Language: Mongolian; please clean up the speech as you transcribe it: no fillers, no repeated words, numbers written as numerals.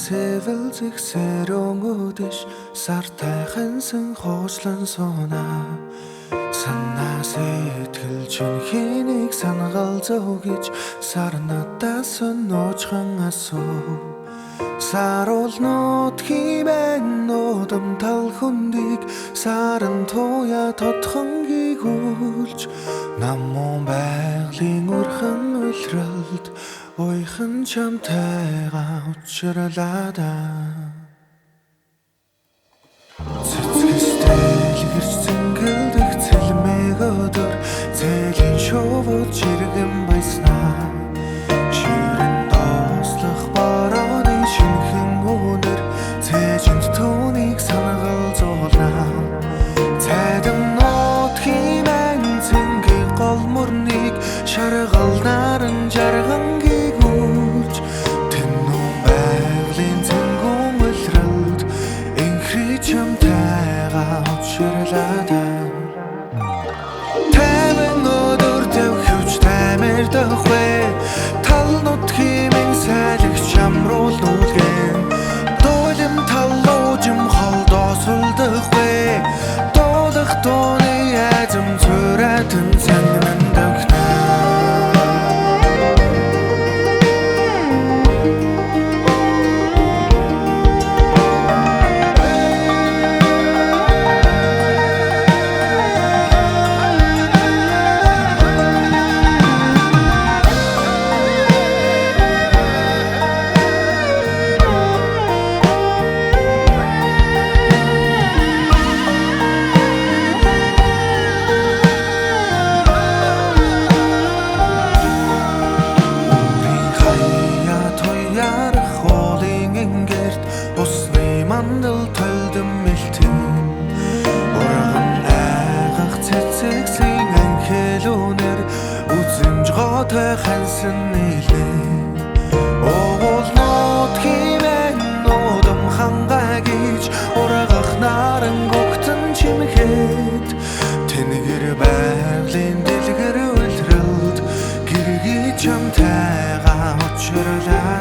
Сэвэлзэх сэрөнгөдөш сартайхансан хуучлан сууна. Санаа сэтгэл чинхийг санагал зовгиж сар надаас ноочхон асуу. Саруулнууд химэн нодом тал хүндийг саран туя тодхон гүйгүүлж намун байгалийн өрхөн улиралд ойхон чамтайгаа учралаадаа. Цэцгэстэй гэрч зингэлдэх цэлмэг өдөр цэлийн шувууд чиргэн байснаа. Ширэн доослох борооны шинхэн үнэр цээжинд түүнийг санагал зуулнаа. Цайдамнууд химэн цэнгийн гол мөрнийг шаргал наран жарган гүйгүүлж тэнүүн байгалийн цэнгүүн улиралд инхри чамтайгаа учралаадаа. Тайван өдөр дэвхвч таймэр дөхвэ талнууд химэн сайлагч чамруул нүлгэн дуулим талуужим холдоос үлдэхвэ дуулах дууны айзам цурайтан цанган дөхнэ. Мандал төлдөм мэлтэн урган айгах цэцэгсийн анхэлүүнэр үзэмж готой хансан нийлэн уулнууд химэн нодом хангай гэж ургах наран гогтон чимхэд тэнгэр байгалийн дэлгэр улиралд гэргий чамтайгаа учралаа.